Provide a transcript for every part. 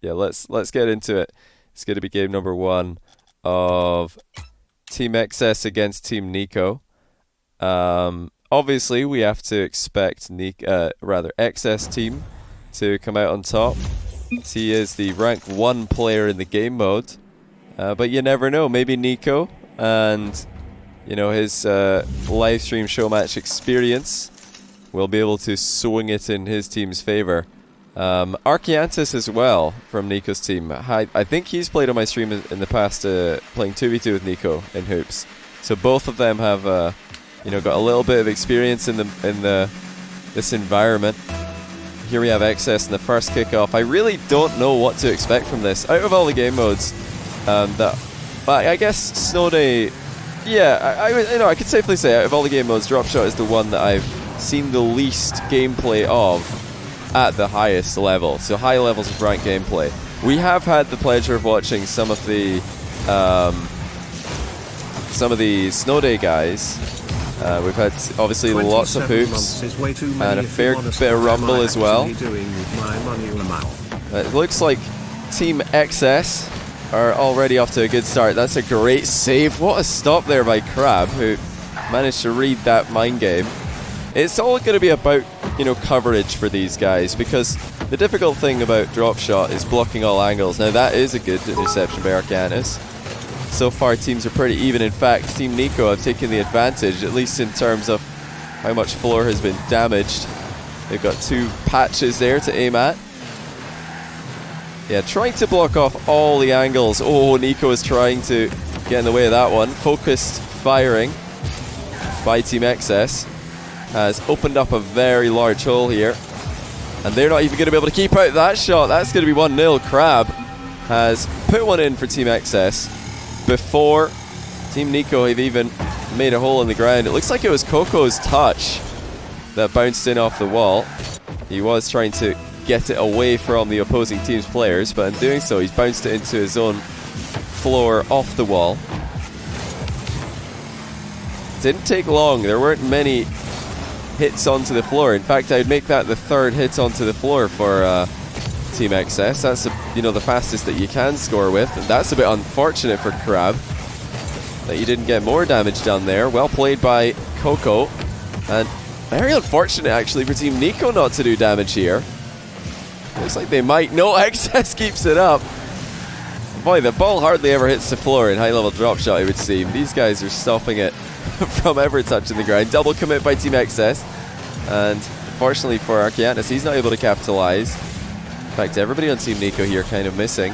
yeah, let's get into it. It's going to be game number 1 of Team XS against Team Nico. Obviously, we have to expect XS team to come out on top. He is the rank 1 player in the game mode, but you never know. Maybe Nico and his live stream show match experience will be able to swing it in his team's favor. Archeantis as well from Nico's team. I think he's played on my stream in the past, playing 2v2 with Nico in hoops. So both of them have got a little bit of experience in this environment. Here we have XS in the first kickoff. I really don't know what to expect from this. Out of all the game modes, I guess Snow Day. Yeah, I could safely say out of all the game modes, Dropshot is the one that I've seen the least gameplay of at the highest level. So high levels of ranked gameplay. We have had the pleasure of watching some of the Snow Day guys. We've had obviously lots of hoops and a fair bit of rumble as well. It looks like Team XS are already off to a good start. That's a great save. What a stop there by Crab, who managed to read that mind game. It's all going to be about coverage for these guys, because the difficult thing about Dropshot is blocking all angles. Now that is a good interception by Arcanis. So far teams are pretty even. In fact, Team Nico have taken the advantage, at least in terms of how much floor has been damaged. They've got 2 patches there to aim at. Yeah, trying to block off all the angles. Oh, Nico is trying to get in the way of that one. Focused firing by Team XS has opened up a very large hole here. And they're not even going to be able to keep out that shot. That's going to be 1-0. Crab has put one in for Team XS before Team Nico have even made a hole in the ground. It looks like it was Coco's touch that bounced in off the wall. He was trying to get it away from the opposing team's players, but in doing so he's bounced it into his own floor off the wall. Didn't take long. There weren't many hits onto the floor. In fact, I'd make that the 3rd hit onto the floor for Team XS. That's the fastest that you can score with, and that's a bit unfortunate for Crab that you didn't get more damage done there. Well played by Coco, and very unfortunate actually for Team Nico not to do damage here. Looks like they might. No, XS keeps it up. Boy, the ball hardly ever hits the floor in high-level drop shot, it would seem. These guys are stopping it from ever touching the ground. Double commit by Team XS. And fortunately for Archeantis, he's not able to capitalize. In fact, everybody on Team Nico here kind of missing.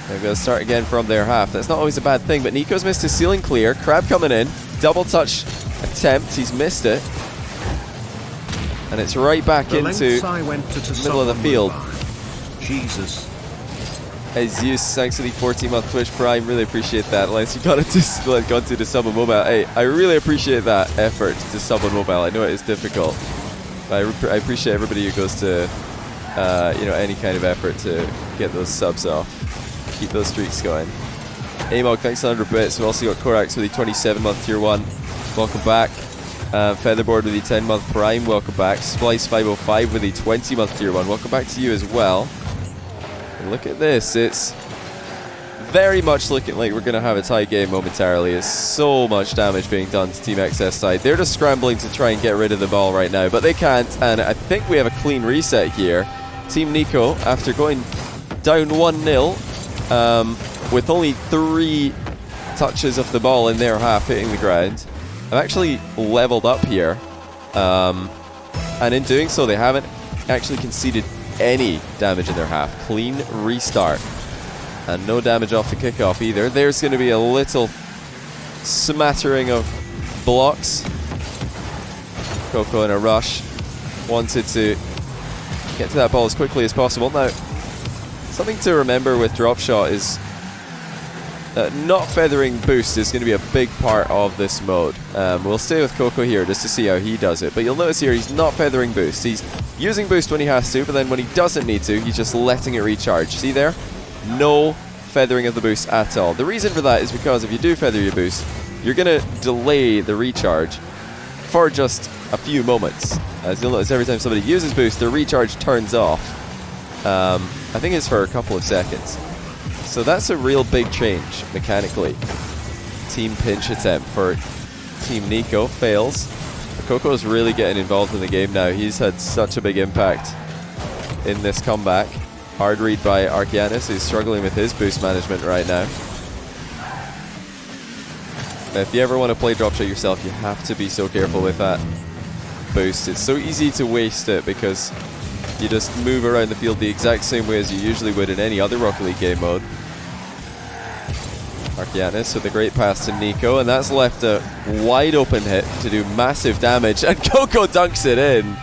They're going to start again from their half. That's not always a bad thing, but Nico's missed his ceiling clear. Crab coming in. Double touch attempt. He's missed it. And it's right back into the middle of the field. Jesus. Hey Zeus, thanks for the 14-month Twitch Prime. Really appreciate that. Unless you got to the sub on mobile. Hey, I really appreciate that effort to sub on mobile. I know it is difficult, but I appreciate everybody who goes to any kind of effort to get those subs off, keep those streaks going. Amog, thanks for 100 bits. We've also got Korax with the 27-month tier 1. Welcome back. Featherboard with the 10-month Prime. Welcome back. Splice 505 with the 20-month tier 1. Welcome back to you as well. And look at this. It's very much looking like we're going to have a tie game momentarily. There's so much damage being done to Team XS side. They're just scrambling to try and get rid of the ball right now, but they can't. And I think we have a clean reset here. Team Nico, after going down 1-0 with only 3 touches of the ball in their half hitting the ground, have actually leveled up here. And in doing so, they haven't actually conceded any damage in their half. Clean restart. And no damage off the kickoff either. There's going to be a little smattering of blocks. Coco in a rush. Wanted to get to that ball as quickly as possible. Now, something to remember with Dropshot is not feathering boost is going to be a big part of this mode. We'll stay with Coco here just to see how he does it. But you'll notice here he's not feathering boost. He's using boost when he has to, but then when he doesn't need to, he's just letting it recharge. See there? No feathering of the boost at all. The reason for that is because if you do feather your boost, you're going to delay the recharge for just a few moments. As you'll notice, every time somebody uses boost, their recharge turns off. I think it's for a couple of seconds. So that's a real big change mechanically. Team pinch attempt for Team Nico fails. Coco's really getting involved in the game now. He's had such a big impact in this comeback. Hard read by Arkianis, who's struggling with his boost management right now. If you ever want to play Dropshot yourself, you have to be so careful with that boost. It's so easy to waste it because you just move around the field the exact same way as you usually would in any other Rocket League game mode. Arkianis with a great pass to Nico, and that's left a wide open hit to do massive damage, and Coco dunks it in.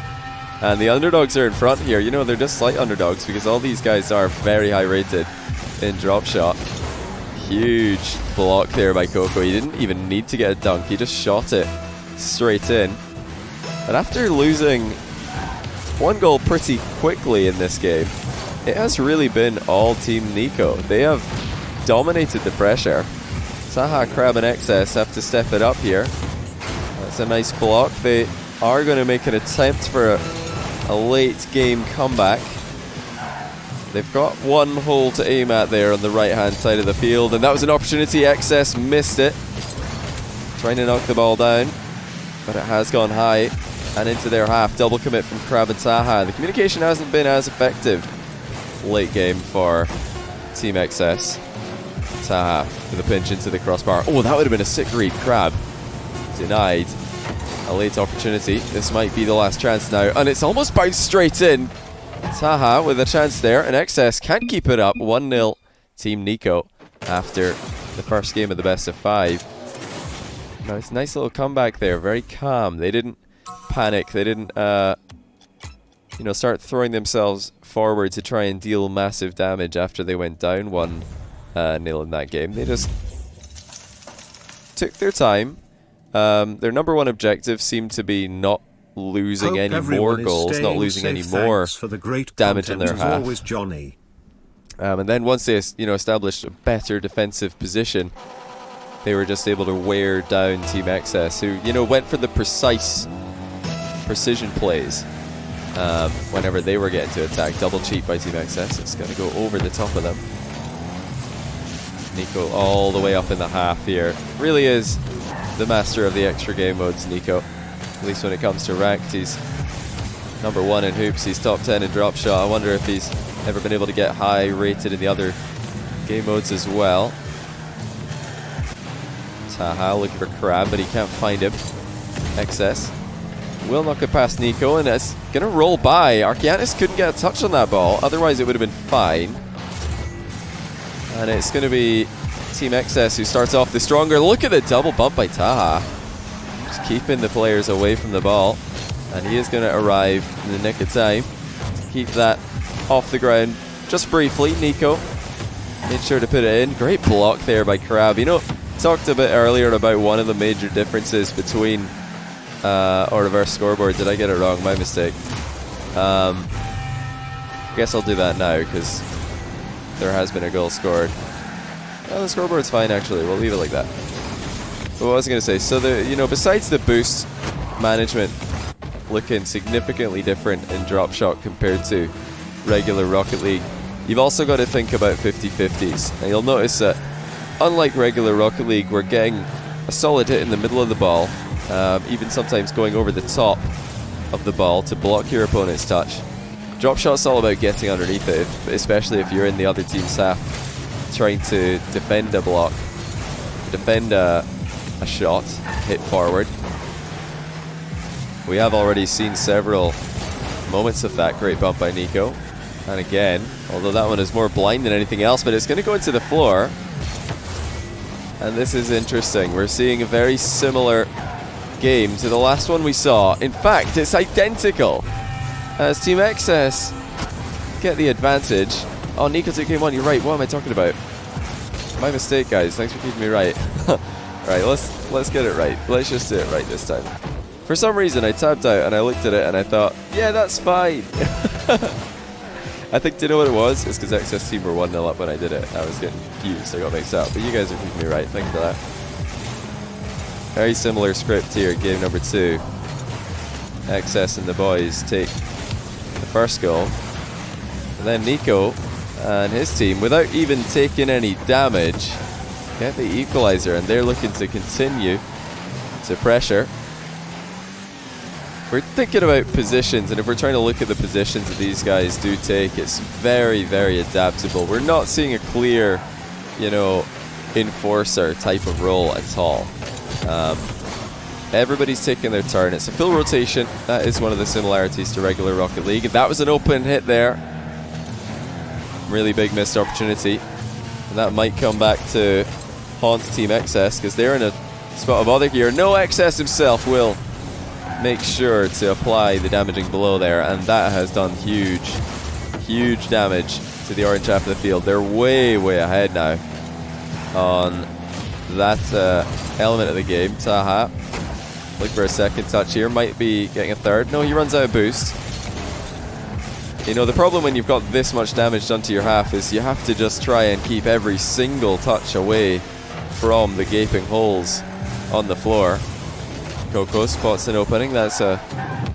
And the underdogs are in front here. You know, they're just slight underdogs because all these guys are very high rated in Dropshot. Huge block there by Coco. He didn't even need to get a dunk. He just shot it straight in. And after losing one goal pretty quickly in this game, it has really been all Team Nico. They have dominated the pressure. Taha, Crab and XS have to step it up here. That's a nice block. They are going to make an attempt for a late game comeback. They've got one hole to aim at there on the right hand side of the field, and that was an opportunity. XS missed it, trying to knock the ball down, but it has gone high and into their half. Double commit from Crab and Taha. The communication hasn't been as effective late game for Team XS. Taha with a pinch into the crossbar. Oh, that would have been a sick read. Crab denied a late opportunity. This might be the last chance now, and it's almost bounced straight in. Taha with a chance there, and XS can't keep it up. 1-0 Team Nico after the first game of the best of 5. Now it's a nice little comeback there, very calm. They didn't panic. They didn't start throwing themselves forward to try and deal massive damage after they went down 1-0 in that game. They just took their time. Their number one objective seemed to be not losing any more goals, not losing any more damage in their half. And then once they established a better defensive position, they were just able to wear down Team XS, who went for the precision plays whenever they were getting to attack. Double cheat by Team XS. It's going to go over the top of them. Nico all the way up in the half here. Really is the master of the extra game modes, Nico. At least when it comes to ranked, he's number 1 in hoops. He's top 10 in Dropshot. I wonder if he's ever been able to get high rated in the other game modes as well. Taha looking for Crab, but he can't find him. XS will knock it past Nico, and it's going to roll by. Arkianis couldn't get a touch on that ball, otherwise it would have been fine. And it's going to be Team XS who starts off the stronger. Look at the double bump by Taha. Just keeping the players away from the ball. And he is going to arrive in the nick of time to keep that off the ground just briefly. Nico made sure to put it in. Great block there by Crab. Talked a bit earlier about one of the major differences between or reverse scoreboard. Did I get it wrong? My mistake. I guess I'll do that now because there has been a goal scored. Oh, the scoreboard's fine actually. We'll leave it like that. But what was I going to say? So besides the boost management looking significantly different in Dropshot compared to regular Rocket League, you've also got to think about 50-50s. And you'll notice that unlike regular Rocket League, we're getting a solid hit in the middle of the ball, even sometimes going over the top of the ball to block your opponent's touch. Dropshot's all about getting underneath it, especially if you're in the other team's half, trying to defend a block, defend a shot, hit forward. We have already seen several moments of that. Great bump by Nico. And again, although that one is more blind than anything else, but it's going to go into the floor. And this is interesting. We're seeing a very similar game to the last one we saw. In fact, it's identical. As Team XS get the advantage. Oh, Nico took game 1. You're right. What am I talking about? My mistake, guys. Thanks for keeping me right. Right, let's get it right. Let's just do it right this time. For some reason, I tapped out and I looked at it and I thought, yeah, that's fine. I think, do you know what it was? It's because XS team were 1-0 up when I did it. I was getting confused. I got mixed up. But you guys are keeping me right. Thank you for that. Very similar script here, game number 2. XS and the boys take the first goal. And then Nico and his team, without even taking any damage, get the equalizer, and they're looking to continue to pressure. We're thinking about positions, and if we're trying to look at the positions that these guys do take, it's very, very adaptable. We're not seeing a clear, you know, enforcer type of role at all. Everybody's taking their turn. It's a full rotation. That is one of the similarities to regular Rocket League. That was an open hit there. Really big missed opportunity. And that might come back to haunt Team XS, because they're in a spot of bother here. No, XS himself will make sure to apply the damaging blow there, and that has done huge, huge damage to the orange half of the field. They're way, way ahead now on that element of the game. Taha, look for a second touch here, might be getting a third. No, he runs out of boost. You know, the problem when you've got this much damage done to your half is you have to just try and keep every single touch away from the gaping holes on the floor. Coco spots an opening. That's a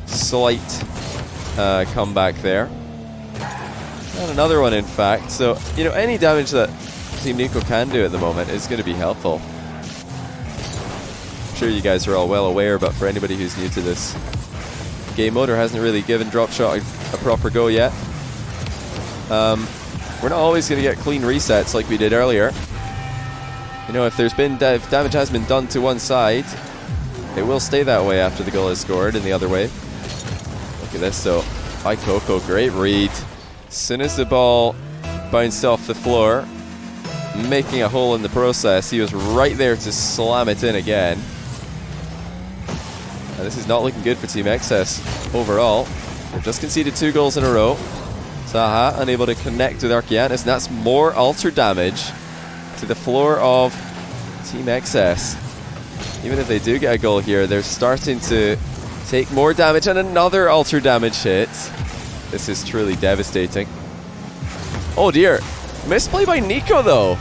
slight comeback there. And another one, in fact. So, you know, any damage that Team Nico can do at the moment is going to be helpful. I'm sure you guys are all well aware, but for anybody who's new to this game mode or hasn't really given Dropshot a proper go yet, we're not always going to get clean resets like we did earlier. You know, if damage has been done to one side, it will stay that way after the goal is scored, and the other way. Look at this, though. By Coco, great read. As soon as the ball bounced off the floor, making a hole in the process, he was right there to slam it in again. And this is not looking good for Team XS overall. They've just conceded 2 goals in a row. Taha unable to connect with Archeantis, and that's more alter damage to the floor of Team XS. Even if they do get a goal here, they're starting to take more damage, and another alter damage hit. This is truly devastating. Oh dear. Misplay by Nico, though.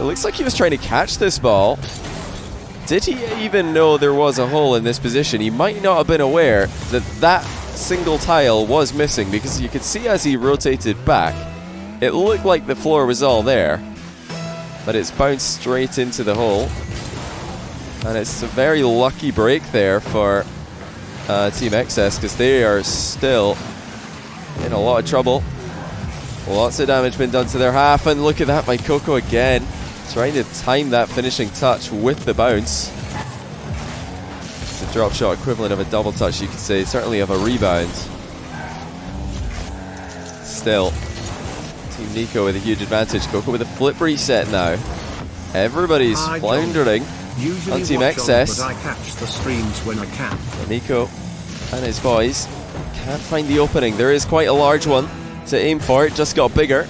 It looks like he was trying to catch this ball. Did he even know there was a hole in this position? He might not have been aware that that single tile was missing, because you could see as he rotated back, it looked like the floor was all there, but it's bounced straight into the hole. And it's a very lucky break there for Team XS, because they are still in a lot of trouble. Lots of damage been done to their half, and look at that by Coco again, trying to time that finishing touch with the bounce. It's a drop shot equivalent of a double touch, you could say, certainly of a rebound. Still, Team Nico with a huge advantage. Coco with a flip reset now. Everybody's floundering on Team XS. I catch the streams when I can. Nico and his boys can't find the opening. There is quite a large one to aim for. It just got bigger.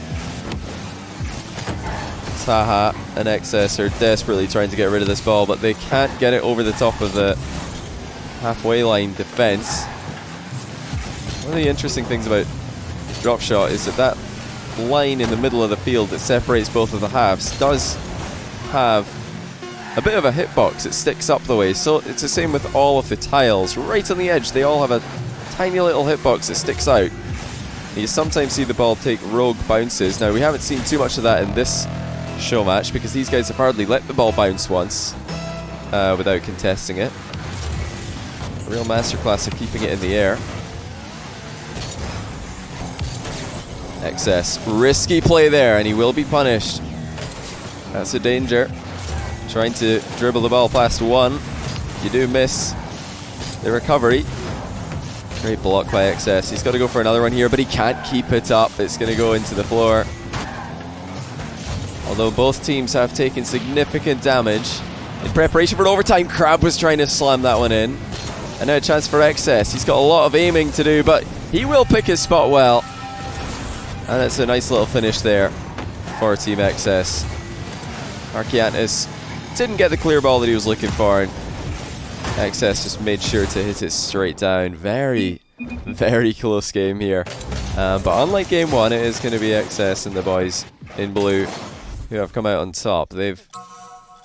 Taha and XS are desperately trying to get rid of this ball, but they can't get it over the top of the halfway line defense. One of the interesting things about Dropshot is that line in the middle of the field that separates both of the halves does have a bit of a hitbox. It sticks up the way, so it's the same with all of the tiles. Right on the edge, they all have a tiny little hitbox that sticks out. You sometimes see the ball take rogue bounces. Now, we haven't seen too much of that in this show match, because these guys have hardly let the ball bounce once without contesting it. A real masterclass of keeping it in the air. XS, risky play there, and he will be punished. That's a danger. Trying to dribble the ball past one. You do miss the recovery. Great block by XS. He's got to go for another one here, but he can't keep it up. It's going to go into the floor. Although both teams have taken significant damage. In preparation for overtime, Crab was trying to slam that one in. And now a chance for XS. He's got a lot of aiming to do, but he will pick his spot well. And it's a nice little finish there for Team XS. Archeantis didn't get the clear ball that he was looking for, and XS just made sure to hit it straight down. Very, very close game here. But unlike game one, it is going to be XS and the boys in blue who have come out on top. They've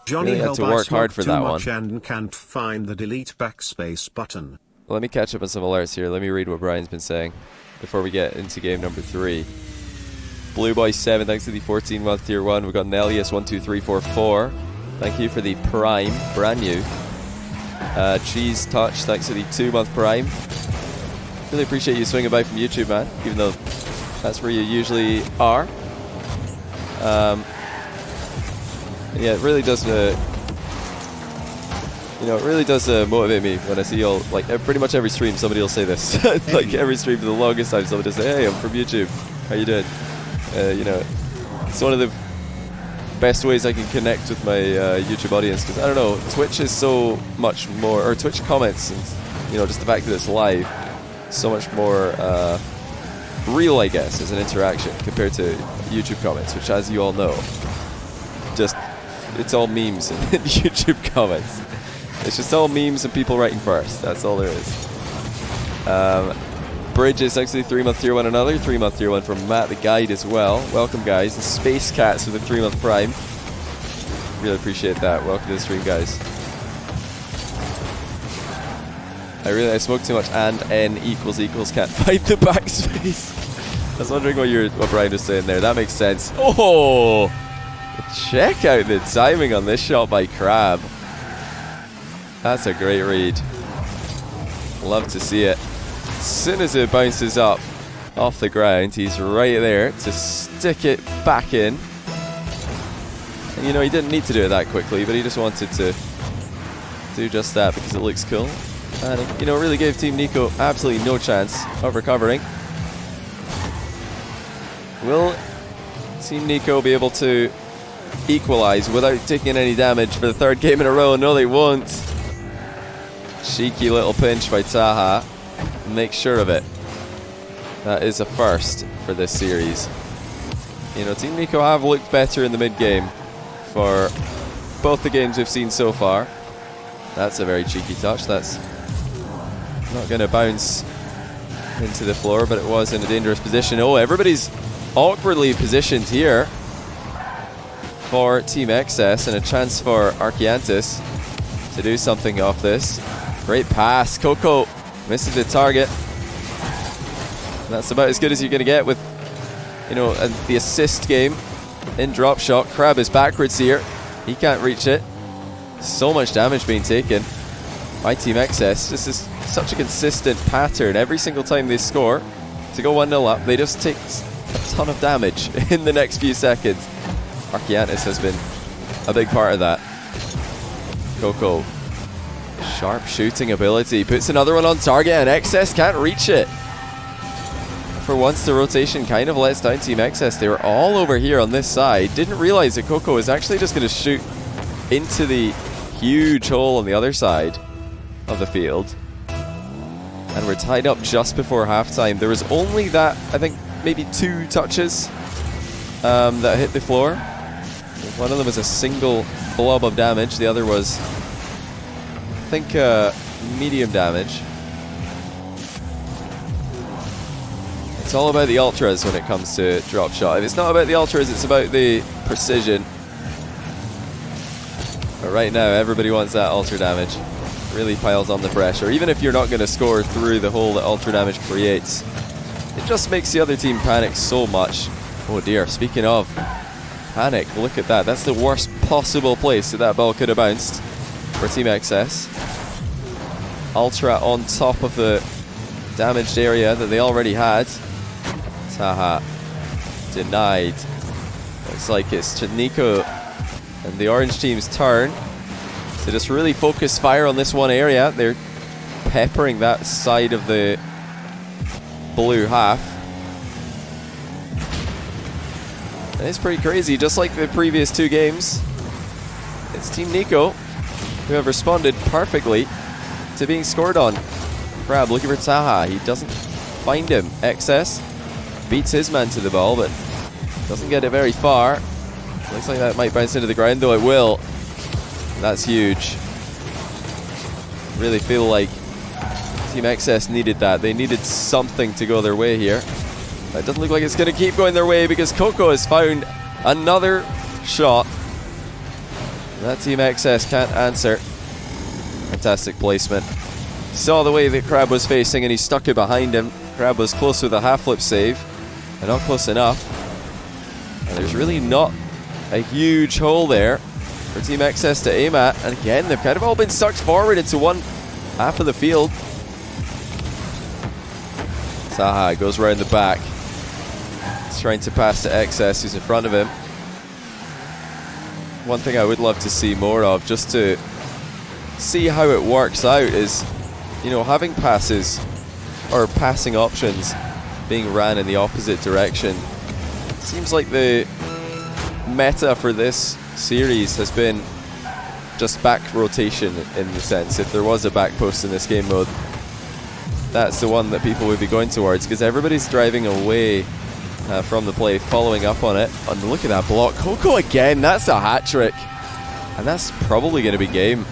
really had to work hard for that one. And can't find the delete backspace button. Let me catch up on some alerts here. Let me read what Brian's been saying. before we get into game number 3. Blue Boy 7, thanks to the 14-month tier 1. We've got Nelius12344. Thank you for the Prime, brand new. Cheese Touch, thanks to the 2-month Prime. Really appreciate you swinging by from YouTube, man, even though that's where you usually are. Yeah, it really does. It really does motivate me when I see all, like, pretty much every stream somebody will say this. Like every stream for the longest time, somebody will say, "Hey, I'm from YouTube. How you doing?" It's one of the best ways I can connect with my YouTube audience, because I don't know, Twitch is so much more, or Twitch comments, and just the fact that it's live, so much more real, I guess, as an interaction compared to YouTube comments, which, as you all know, it's all memes in YouTube comments. It's just all memes and people writing first. That's all there is. Bridges, actually 3-month tier 1, another 3-month tier 1 from Matt the Guide as well. Welcome, guys. The Space Cats with a 3-month Prime. Really appreciate that. Welcome to the stream, guys. I smoke too much, and N equals can't find the backspace. I was wondering what Brian was saying there. That makes sense. Oh! Check out the timing on this shot by Crab. That's a great read. Love to see it. As soon as it bounces up off the ground, he's right there to stick it back in. And he didn't need to do it that quickly, but he just wanted to do just that because it looks cool. And it, really gave Team Nico absolutely no chance of recovering. Will Team Nico be able to equalize without taking any damage for the 3rd game in a row? No, they won't. Cheeky little pinch by Taha. Make sure of it. That is a first for this series. Team Nico have looked better in the mid-game for both the games we've seen so far. That's a very cheeky touch. That's not going to bounce into the floor, but it was in a dangerous position. Oh, everybody's awkwardly positioned here for Team XS, and a chance for Archeantis to do something off this. Great pass. Coco misses the target. And that's about as good as you're going to get with, the assist game in Dropshot. Crab is backwards here. He can't reach it. So much damage being taken by Team XS. This is such a consistent pattern. Every single time they score to go 1-0 up, they just take a ton of damage in the next few seconds. Archeantis has been a big part of that. Coco. Sharp shooting ability. Puts another one on target, and XS can't reach it. For once, the rotation kind of lets down Team XS. They were all over here on this side. Didn't realize that Coco was actually just going to shoot into the huge hole on the other side of the field. And we're tied up just before halftime. There was only that, I think, maybe 2 touches that hit the floor. One of them was a single blob of damage. The other was, I think, medium damage. It's all about the ultras when it comes to Dropshot. If it's not about the ultras, it's about the precision. But right now, everybody wants that ultra damage. Really piles on the pressure. Even if you're not going to score through the hole that ultra damage creates, it just makes the other team panic so much. Oh dear, speaking of panic, look at that. That's the worst possible place that ball could have bounced for Team XS. Ultra on top of the damaged area that they already had. Taha denied. Looks like it's Nico and the orange team's turn to just really focus fire on this one area. They're peppering that side of the blue half. And it's pretty crazy, just like the previous 2 games. It's Team Nico who have responded perfectly to being scored on. Crab looking for Taha. He doesn't find him. XS beats his man to the ball, but doesn't get it very far. Looks like that might bounce into the ground, though it will. That's huge. Really feel like Team XS needed that. They needed something to go their way here. It doesn't look like it's going to keep going their way because Coco has found another shot. That Team XS can't answer. Fantastic placement. Saw the way that Crab was facing and he stuck it behind him. Crab was close with a half flip save, and not close enough. And there's really not a huge hole there for Team XS to aim at. And again, they've kind of all been sucked forward into one half of the field. Saha goes round the back. He's trying to pass to XS, who's in front of him. One thing I would love to see more of, just to see how it works out, is, you know, having passes or passing options being ran in the opposite direction. Seems like the meta for this series has been just back rotation, in the sense, if there was a back post in this game mode, that's the one that people would be going towards, because everybody's driving away from the play, following up on it. And look at that block. Coco again, that's a hat trick. And that's probably going to be game.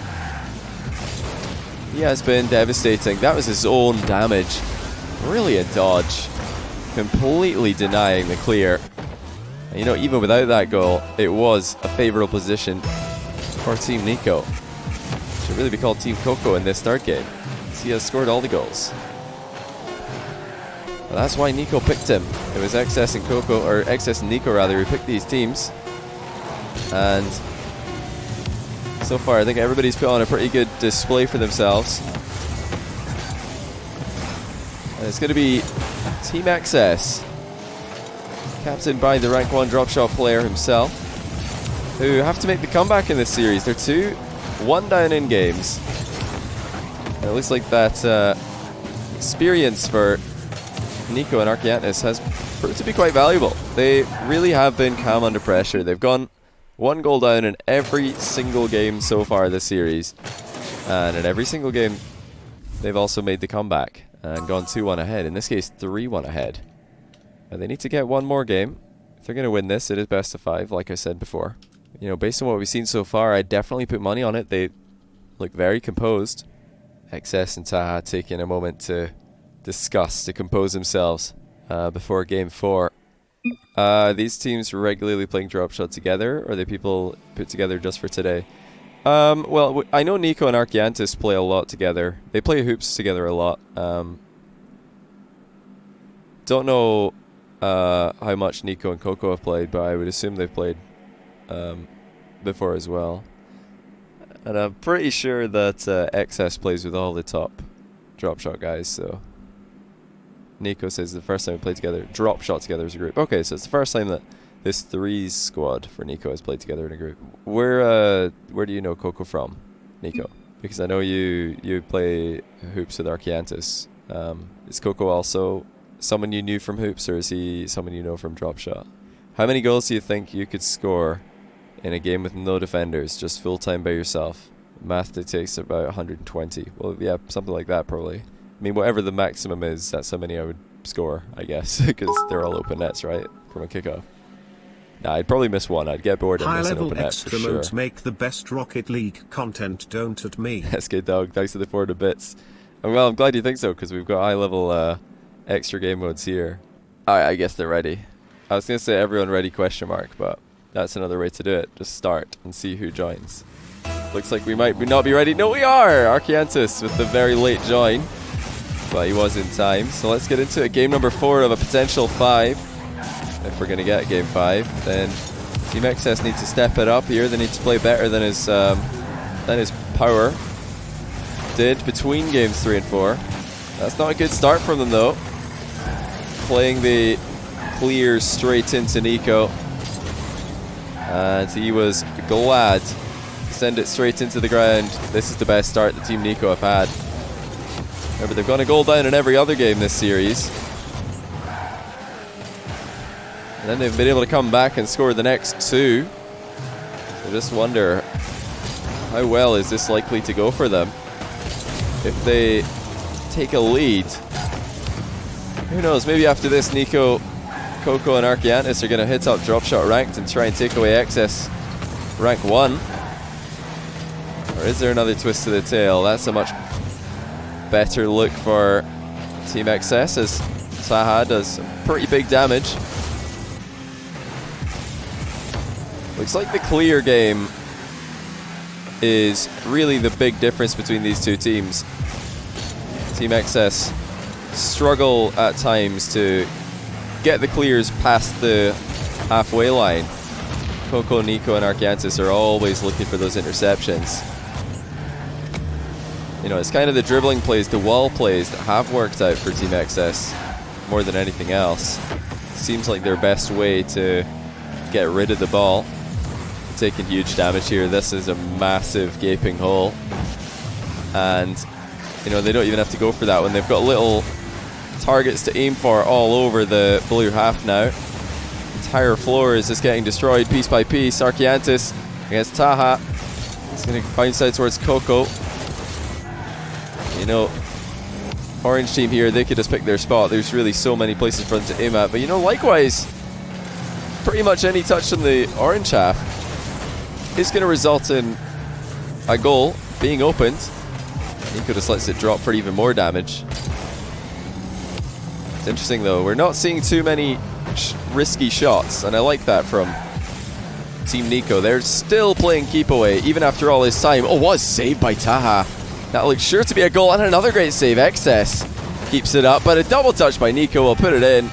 He has been devastating. That was his own damage. Brilliant dodge. Completely denying the clear. And you know, even without that goal, it was a favourable position for Team Nico. Should really be called Team Coco in this third game, because he has scored all the goals. Well, that's why Nico picked him. It was XS and Coco, or XS and Nico rather, who picked these teams. And so far, I think everybody's put on a pretty good display for themselves. And it's going to be Team XS, captained by the rank 1 Dropshot player himself, who have to make the comeback in this series. They're 2-1 down in games. And it looks like that experience for Nico and Archeantis has proved to be quite valuable. They really have been calm under pressure. They've gone 1 goal down in every single game so far this series. And in every single game, they've also made the comeback and gone 2-1 ahead. In this case, 3-1 ahead. And they need to get one more game. If they're going to win this, it is best of 5, like I said before. You know, based on what we've seen so far, I'd definitely put money on it. They look very composed. XS and Taha taking a moment to discuss, to compose themselves before game 4. These teams regularly playing Dropshot together, or are they people put together just for today? Well, I know Nico and Archeantis play a lot together. They play hoops together a lot. Don't know how much Nico and Coco have played, but I would assume they've played before as well. And I'm pretty sure that XS plays with all the top Dropshot guys, so Nico says the first time we played together, Dropshot together as a group. Okay, so it's the first time that this 3s squad for Nico has played together in a group. Where do you know Coco from, Nico? Because I know you play hoops with Archeantis. Is Coco also someone you knew from hoops, or is he someone you know from Dropshot? How many goals do you think you could score in a game with no defenders, just full time by yourself? Math takes about 120. Well, yeah, something like that probably. I mean, whatever the maximum is, that's how many I would score, I guess, because they're all open nets, right, from a kickoff. Nah, I'd probably miss one. I'd get bored and miss an open net for sure. High-level extra make the best Rocket League content, don't at me. SK Dog, thanks for the 400 bits. Well, I'm glad you think so, because we've got high-level extra game modes here. Alright, I guess they're ready. I was going to say everyone ready question mark, but that's another way to do it. Just start and see who joins. Looks like we might not be ready. No, we are! Archeantis with the very late join. But he was in time. So let's get into it. Game number 4 of a potential 5. If we're going to get game 5, then Team XS needs to step it up here. They need to play better than his power did between games 3 and 4. That's not a good start from them though. Playing the clear straight into Nico. And he was glad to send it straight into the ground. This is the best start that Team Nico have had. Remember, they've gone a goal down in every other game this series. And then they've been able to come back and score the next 2. So just wonder, how well is this likely to go for them? If they take a lead, who knows, maybe after this Nico, Coco and Archeantis are going to hit up Dropshot ranked and try and take away XS rank 1. Or is there another twist to the tail? That's a much better look for Team XS, as Saha does some pretty big damage. Looks like the clear game is really the big difference between these two teams. Team XS struggle at times to get the clears past the halfway line. Coco, Nico, and Archeantis are always looking for those interceptions. You know, it's kind of the dribbling plays, the wall plays that have worked out for Team XS more than anything else. Seems like their best way to get rid of the ball. Taking huge damage here. This is a massive gaping hole. And, you know, they don't even have to go for that when they've got little targets to aim for all over the blue half now. Entire floor is just getting destroyed piece by piece. Archeantis against Taha. He's going to bounce out towards Coco. You know, orange team here, they could just pick their spot. There's really so many places for them to aim at. But, you know, likewise, pretty much any touch on the orange half is going to result in a goal being opened. Nico just lets it drop for even more damage. It's interesting though, we're not seeing too many risky shots, and I like that from Team Nico. They're still playing keep away even after all this time. Oh, what a save by Taha. That looks sure to be a goal, and another great save. Excess keeps it up, but a double touch by Nico will put it in.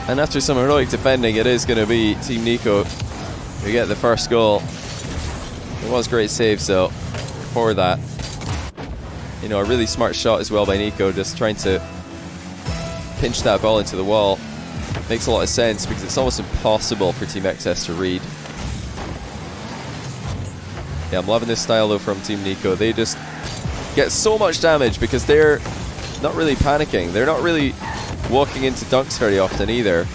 And after some heroic defending, it is going to be Team Nico who get the first goal. It was great saves though for that. You know, a really smart shot as well by Nico, just trying to pinch that ball into the wall. Makes a lot of sense because it's almost impossible for Team XS to read. Yeah, I'm loving this style though from Team Nico. They just get so much damage because they're not really panicking. They're not really walking into dunks very often either.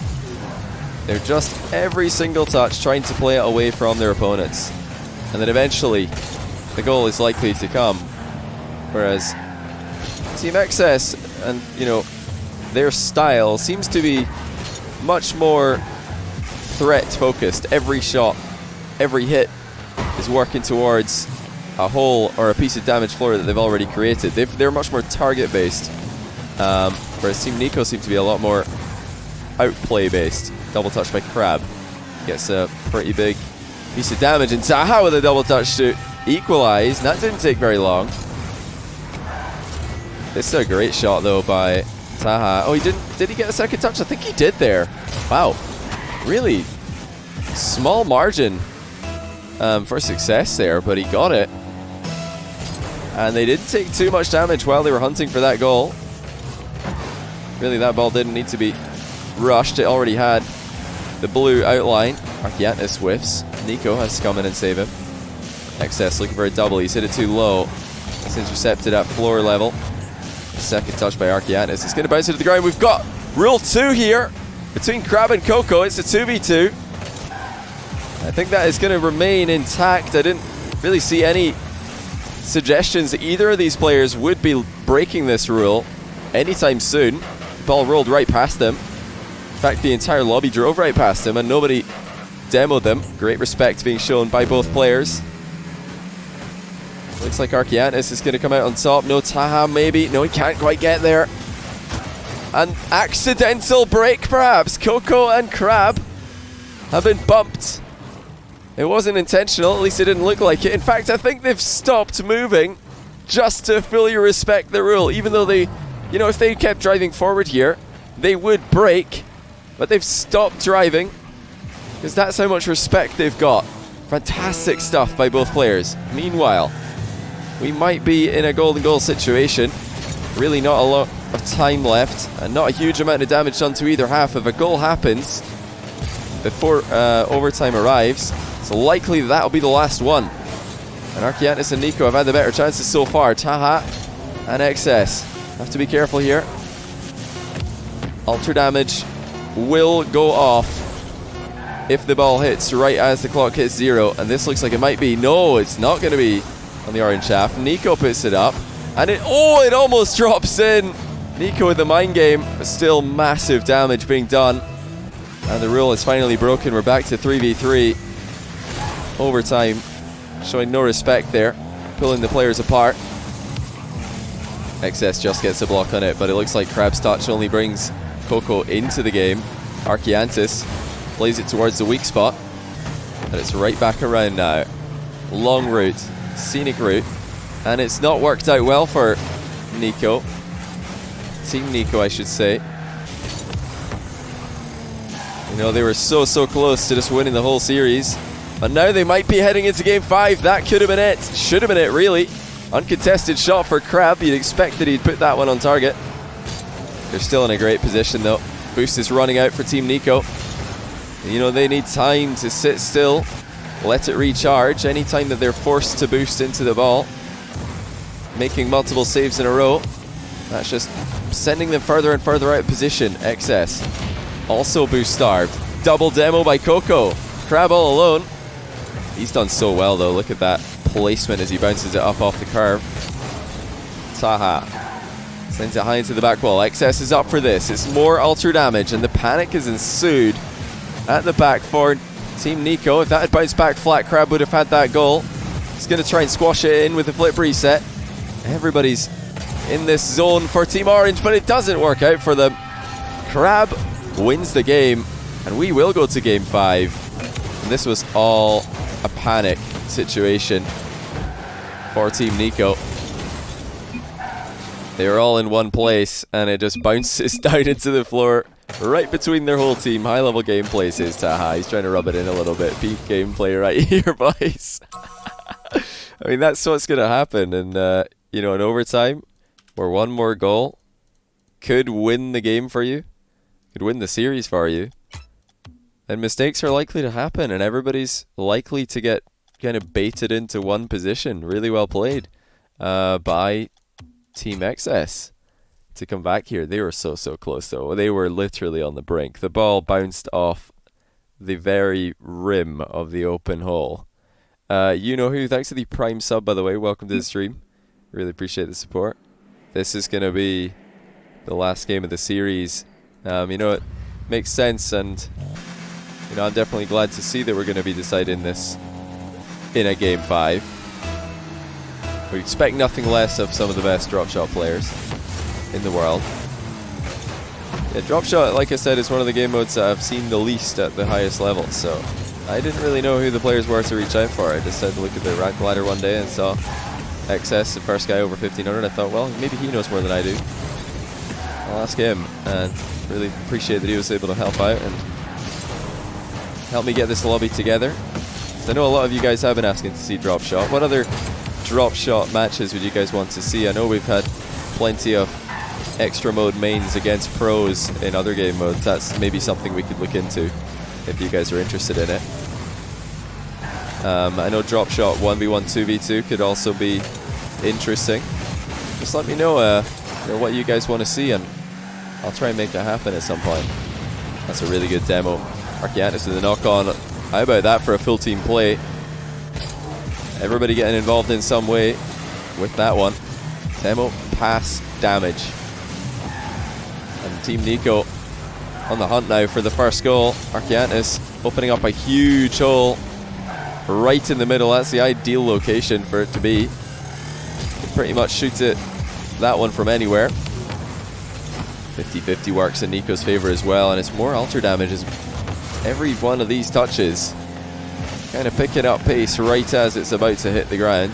They're just every single touch trying to play it away from their opponents. And then eventually the goal is likely to come. Whereas Team XS and, you know, their style seems to be much more threat focused. Every shot, every hit is working towards a hole or a piece of damaged floor that they've already created. They're much more target based. Whereas Team Nico seems to be a lot more outplay based. Double touch by Crab. Gets a pretty big piece of damage, and Taha with a double touch to equalize. That didn't take very long. This is a great shot though by Taha. Oh, did he get a second touch? I think he did there. Wow. Really small margin for success there, but he got it. And they didn't take too much damage while they were hunting for that goal. Really, that ball didn't need to be rushed. It already had the blue outline. Archeantis whiffs. Nico has to come in and save him. XS looking for a double. He's hit it too low. It's intercepted at floor level. Second touch by Archeantis. It's going to bounce into the ground. We've got rule 2 here between Crab and Coco. It's a 2v2. I think that is going to remain intact. I didn't really see any suggestions that either of these players would be breaking this rule anytime soon. The ball rolled right past them. In fact, the entire lobby drove right past them and nobody demoed them. Great respect being shown by both players. Looks like Archeantis is going to come out on top. No, Taha maybe. No, he can't quite get there. An accidental break perhaps. Coco and Crab have been bumped. It wasn't intentional, at least it didn't look like it. In fact, I think they've stopped moving just to fully respect the rule. Even though they, you know, if they kept driving forward here, they would break. But they've stopped driving because that's how much respect they've got. Fantastic stuff by both players. Meanwhile, we might be in a golden goal situation. Really not a lot of time left and not a huge amount of damage done to either half. If a goal happens before overtime arrives, it's likely that'll be the last one. And Archeantis and Nico have had the better chances so far. Taha and XS have to be careful here. Ultra damage will go off if the ball hits right as the clock hits 0. And this looks like it might be. No, it's not going to be on the orange half. Nico puts it up. And it almost drops in. Nico with the mind game. But still massive damage being done. And the rule is finally broken. We're back to 3v3. Overtime. Showing no respect there. Pulling the players apart. XS just gets a block on it. But it looks like Crab's touch only brings Coco into the game. Archeantis plays it towards the weak spot. And it's right back around now. Long route. Scenic route. And it's not worked out well for Nico. Team Nico, I should say. You know, they were so close to just winning the whole series. But now they might be heading into game 5. That could have been it. Should have been it, really. Uncontested shot for Crab. You'd expect that he'd put that one on target. They're still in a great position, though. Boost is running out for Team Nico. You know, they need time to sit still, let it recharge. Anytime that they're forced to boost into the ball, making multiple saves in a row, that's just sending them further and further out of position. XS also boost starved. Double demo by Coco. Crab all alone. He's done so well, though. Look at that placement as he bounces it up off the curve. Taha sends it high into the back wall. XS is up for this. It's more ultra damage, and the panic has ensued at the back for Team Nico. If that had bounced back flat, Crab would have had that goal. He's going to try and squash it in with the flip reset. Everybody's in this zone for Team Orange, but it doesn't work out for them. Crab wins the game, and we will go to game 5. And this was all a panic situation for Team Nico. They were all in one place, and it just bounces down into the floor right between their whole team. High level gameplay, says Taha. He's trying to rub it in a little bit. Peak gameplay right here, boys. I mean, that's what's going to happen. And, you know, in overtime, where one more goal could win the game for you, could win the series for you, and mistakes are likely to happen, and everybody's likely to get kind of baited into one position. Really well played by Team XS to come back here. They were so close, though. They were literally on the brink. The ball bounced off the very rim of the open hole. You know who, thanks to the Prime sub, by the way. Welcome to the stream. Really appreciate the support. This is going to be the last game of the series. You know, it makes sense, and you know, I'm definitely glad to see that we're going to be deciding this in a game 5. We expect nothing less of some of the best Dropshot players in the world. Yeah, Dropshot, like I said, is one of the game modes that I've seen the least at the highest level, so I didn't really know who the players were to reach out for. I just had to look at the rank ladder one day and saw XS, the first guy over 1500. I thought, well, maybe he knows more than I do. I'll ask him, and really appreciate that he was able to help out and help me get this lobby together. So I know a lot of you guys have been asking to see Dropshot. What other Dropshot matches would you guys want to see? I know we've had plenty of extra mode mains against pros in other game modes. That's maybe something we could look into if you guys are interested in it. I know Dropshot 1v1 2v2 could also be interesting. Just let me know, what you guys want to see, and I'll try and make it happen at some point. That's a really good demo. Archeantis with a knock on. How about that for a full team play? Everybody getting involved in some way with that one. Demo, pass, damage. And Team Nico on the hunt now for the first goal. Archeantis opening up a huge hole right in the middle. That's the ideal location for it to be. Can pretty much shoot it, that one, from anywhere. 50-50 works in Nico's favor as well, and it's more ultra damage as every one of these touches kind of picking up pace right as it's about to hit the ground.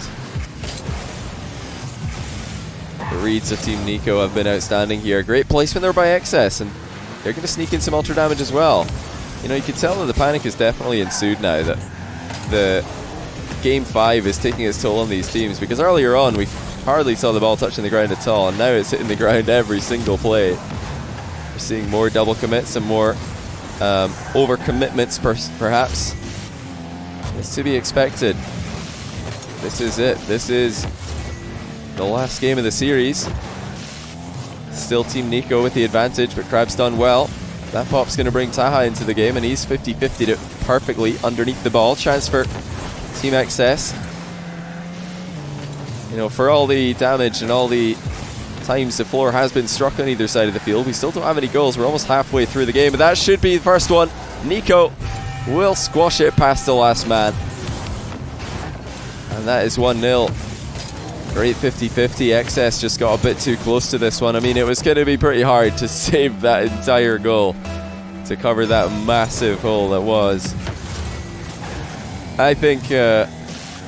The reads of Team Nico have been outstanding here. Great placement there by XS, and they're going to sneak in some ultra damage as well. You know, you can tell that the panic has definitely ensued now, that the game 5 is taking its toll on these teams, because earlier on we hardly saw the ball touching the ground at all, and now it's hitting the ground every single play. We're seeing more double commits and more overcommitments perhaps. It's to be expected. This is it. This is the last game of the series. Still Team Nico with the advantage, but Crab's done well. That pop's going to bring Taha into the game, and he's 50-50'd it perfectly underneath the ball. Transfer Team XS. You know, for all the damage and all the times the floor has been struck on either side of the field, we still don't have any goals. We're almost halfway through the game, but that should be the first one. Nico will squash it past the last man. And that is 1-0. Great 50-50. XS just got a bit too close to this one. I mean, it was going to be pretty hard to save that entire goal, to cover that massive hole that was. I think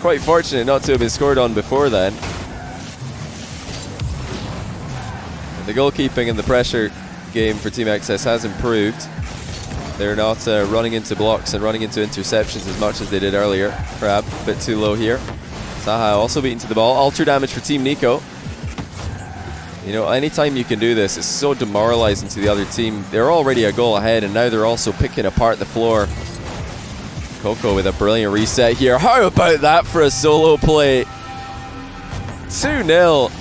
quite fortunate not to have been scored on before then. The goalkeeping and the pressure game for Team XS has improved. They're not running into blocks and running into interceptions as much as they did earlier. Crab, a bit too low here. Taha also beaten to the ball. Ultra damage for Team Nico. You know, anytime you can do this, it's so demoralizing to the other team. They're already a goal ahead, and now they're also picking apart the floor. Coco with a brilliant reset here. How about that for a solo play? 2-0.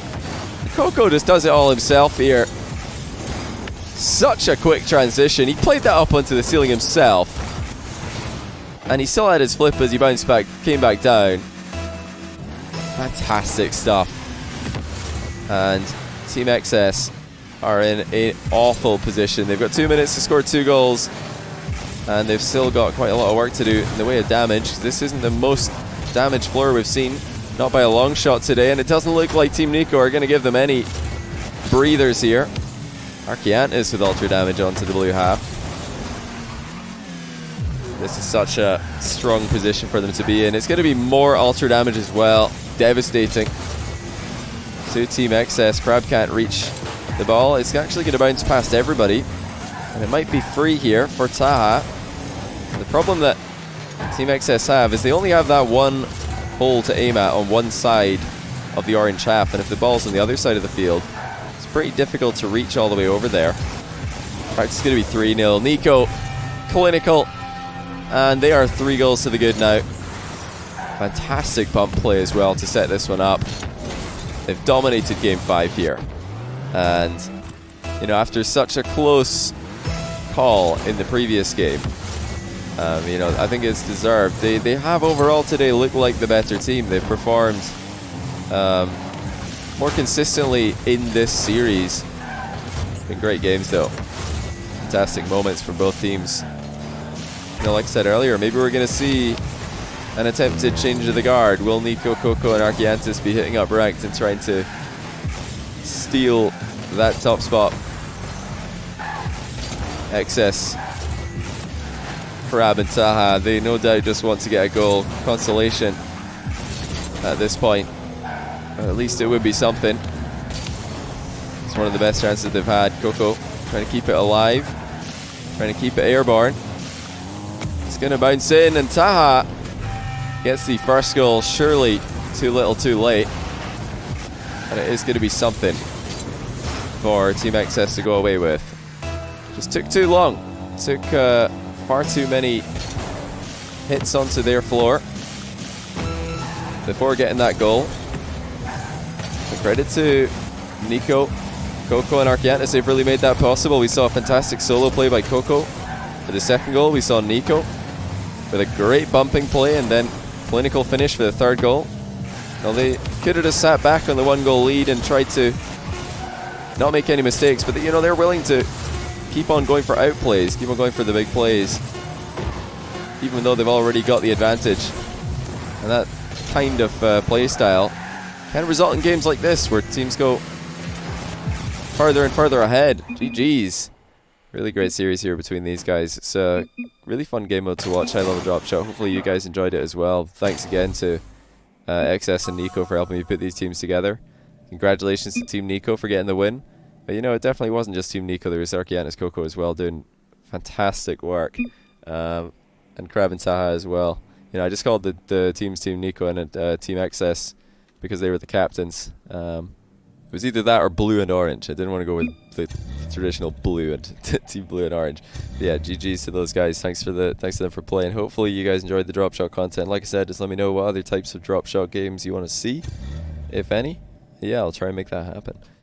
Coco just does it all himself here. Such a quick transition. He played that up onto the ceiling himself. And he still had his flip as he bounced back, came back down. Fantastic stuff. And Team XS are in an awful position. They've got 2 minutes to score 2 goals. And they've still got quite a lot of work to do in the way of damage. This isn't the most damaged floor we've seen. Not by a long shot today. And it doesn't look like Team Nico are going to give them any breathers here. Archeantis with ultra damage onto the blue half. This is such a strong position for them to be in. It's going to be more ultra damage as well. Devastating. So Team XS, Crab can't reach the ball. It's actually going to bounce past everybody. And it might be free here for Taha. The problem that Team XS have is they only have that one hole to aim at on one side of the orange half. And if the ball's on the other side of the field, it's pretty difficult to reach all the way over there. In fact, it's going to be 3-0. Nico, clinical. And they are 3 goals to the good now. Fantastic bump play as well to set this one up. They've dominated game 5 here. And, you know, after such a close call in the previous game, you know, I think it's deserved. They have overall today looked like the better team. They've performed more consistently in this series. Been great games though. Fantastic moments from both teams. You know, like I said earlier, maybe we're going to see an attempted change of the guard. Will Nico, Coco, and Archeantis be hitting up ranked and trying to steal that top spot? XS, Crab, and Taha, they no doubt just want to get a goal consolation at this point. At least it would be something. It's one of the best chances they've had. Coco trying to keep it alive, trying to keep it airborne. It's going to bounce in, and Taha gets the first goal. Surely too little too late. And it is going to be something for Team XS to go away with. Just took too long. Took far too many hits onto their floor before getting that goal. So credit to Nico, Coco, and Archeantis. They've really made that possible. We saw a fantastic solo play by Coco for the second goal. We saw Nico with a great bumping play and then clinical finish for the third goal. Now they could have just sat back on the 1-goal lead and tried to not make any mistakes, but you know, they're willing to keep on going for outplays, keep on going for the big plays, even though they've already got the advantage. And that kind of play style can result in games like this where teams go further and further ahead. GG's. Really great series here between these guys. It's a really fun game mode to watch. I love Dropshot. Hopefully you guys enjoyed it as well. Thanks again to XS and Nico for helping me put these teams together. Congratulations to Team Nico for getting the win. But you know, it definitely wasn't just Team Nico. There was Archeantis, Coco as well doing fantastic work. And Crab and Taha as well. You know, I just called the teams Team Nico and Team XS because they were the captains. It was either that or blue and orange. I didn't want to go with the traditional blue and Team Blue and Orange. But yeah, GG's to those guys. Thanks to them for playing. Hopefully you guys enjoyed the Dropshot content. Like I said, just let me know what other types of Dropshot games you want to see, if any. Yeah, I'll try and make that happen.